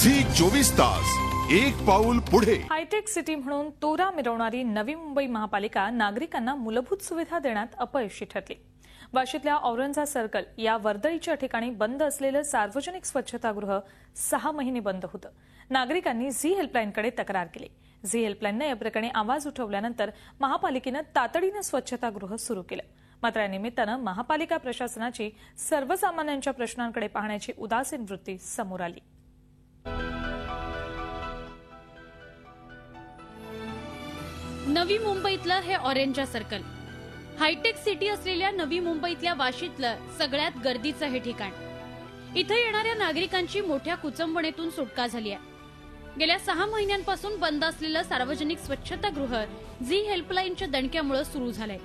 Zee 24 तास एक पाऊल पुढे। हायटेक सिटी म्हणून तोरा मिरवणारी नवी मुंबई महापालिका नागरिकांना मूलभूत सुविधा देण्यात अपयशी ठरली। वाशीतल्या औरंजा सर्कल या वर्दळीच्या ठिकाणी बंद असलेलं सार्वजनिक स्वच्छतागृह 6 महिने बंद होतं। नागरिकांनी झी हेल्पलाईनकडे तक्रार केली। झी हेल्पलाईनने या प्रकरणी आवाज उठवल्यानंतर महापालिकेनं तातडीनं स्वच्छतागृह सुरू केलं। मात्र या निमित्तानं महापालिका प्रशासनाची सर्वसामान्यांच्या प्रश्नांकडे पाहण्याची उदासीन वृत्ती समोर आली। नवी मुंबईतलं हे ऑरेंजा सर्कल, हायटेक सिटी असलेल्या नवी मुंबईतल्या वाशीतलं सगळ्यात गर्दीचं हे ठिकाण। इथे येणाऱ्या नागरिकांची मोठ्या कुचंबणेतून सुटका झाली आहे। गेल्या 6 महिन्यांपासून बंद असलेलं सार्वजनिक स्वच्छतागृह झी हेल्पलाईनच्या दणक्यामुळे सुरू झालंय।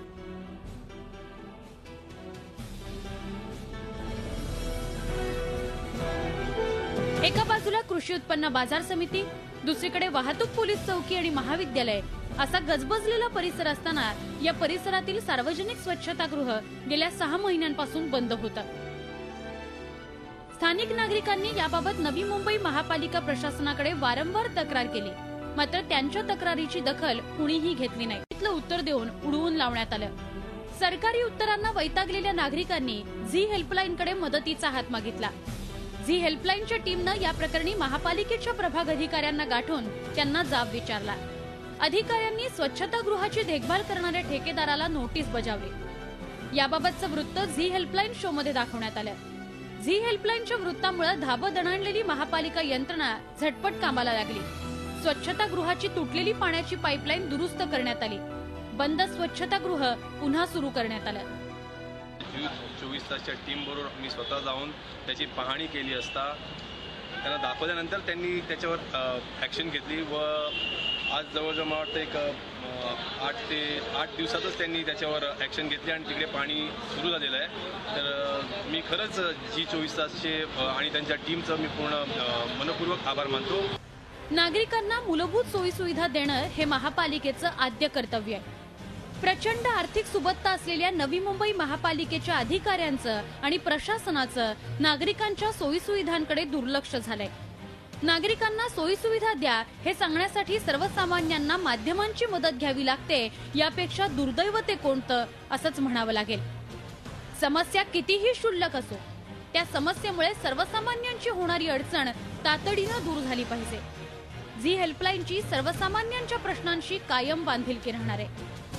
एका बाजूला कृषी उत्पन्न बाजार समिती, दुसरीकडे वाहतूक पोलीस चौकी आणि महाविद्यालय असा गजबजलेला परिसर असताना या परिसरातील सार्वजनिक स्वच्छतागृह गेल्या 6 महिन्यांपासून बंद होतं। स्थानिक नागरिकांनी याबाबत नवी मुंबई महापालिका प्रशासनाकडे वारंवार तक्रार केली, मात्र त्यांच्या तक्रारीची दखल कुणीही घेतली नाही। इथलं उत्तर देऊन उडवून लावण्यात आलं। सरकारी उत्तरांना वैतागलेल्या नागरिकांनी झी हेल्पलाईनकडे मदतीचा हात मागितला। झी हेल्पलाईनच्या टीमनं या प्रकरणी महापालिकेच्या प्रभाग अधिकाऱ्यांना गाठून त्यांना जाब विचारला। अधिकाऱ्यांनी स्वच्छतागृहाची देखभाल करणाऱ्या ठेकेदाराला नोटीस बजावली। याबाबतचं वृत्त झी हेल्पलाईन शो मध्ये दाखवण्यात आलं। झी हेल्पलाईनच्या वृत्तामुळे धाबं दणाणलेली महापालिका यंत्रणा झटपट कामाला लागली। स्वच्छतागृहाची तुटलेली पाण्याची पाईपलाईन दुरुस्त करण्यात आली। बंद स्वच्छतागृह पुन्हा सुरू करण्यात आलं। 24 तासच्या टीम बरोबर मी स्वतः जाऊन त्याची पाहणी केली असता त्यांना दाखवल्यानंतर त्यांनी त्याच्यावर ॲक्शन घेतली व आज जवळजवळ मला वाटतं एक 8 दिवसातच त्यांनी त्याच्यावर ॲक्शन घेतली आणि तिकडे पाणी सुरू झालेलं आहे। तर मी खरंच झी 24 तासचे आणि त्यांच्या टीमचं मी पूर्ण मनपूर्वक आभार मानतो। नागरिकांना मूलभूत सोयीसुविधा देणं हे महापालिकेचं आद्य कर्तव्य आहे। प्रचंड आर्थिक सुबत्ता असलेल्या नवी मुंबई महापालिकेच्या अधिकाऱ्यांचं आणि प्रशासनाचं नागरिकांच्या सोयीसुविधांकडे दुर्लक्ष झालंय। नागरिकांना सोयीसुविधा द्या हे सांगण्यासाठी सर्वसामान्यांना माध्यमांची मदत घ्यावी लागते, यापेक्षा दुर्दैव ते कोणतं असंच म्हणावं लागेल। समस्या कितीही क्षुल्लक असो, त्या समस्येमुळे सर्वसामान्यांची होणारी अडचण तातडीनं दूर झाली पाहिजे। झी हेल्पलाईनची सर्वसामान्यांच्या प्रश्नांशी कायम बांधिलकी राहणार आहे,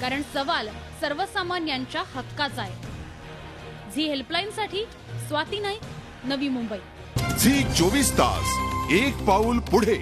कारण सवाल सर्वसामान्यांच्या हक्काचा आहे। झी हेल्पलाईनसाठी स्वाती नाईक, नवी मुंबई। झी 24 तास एक पाऊल पुढे।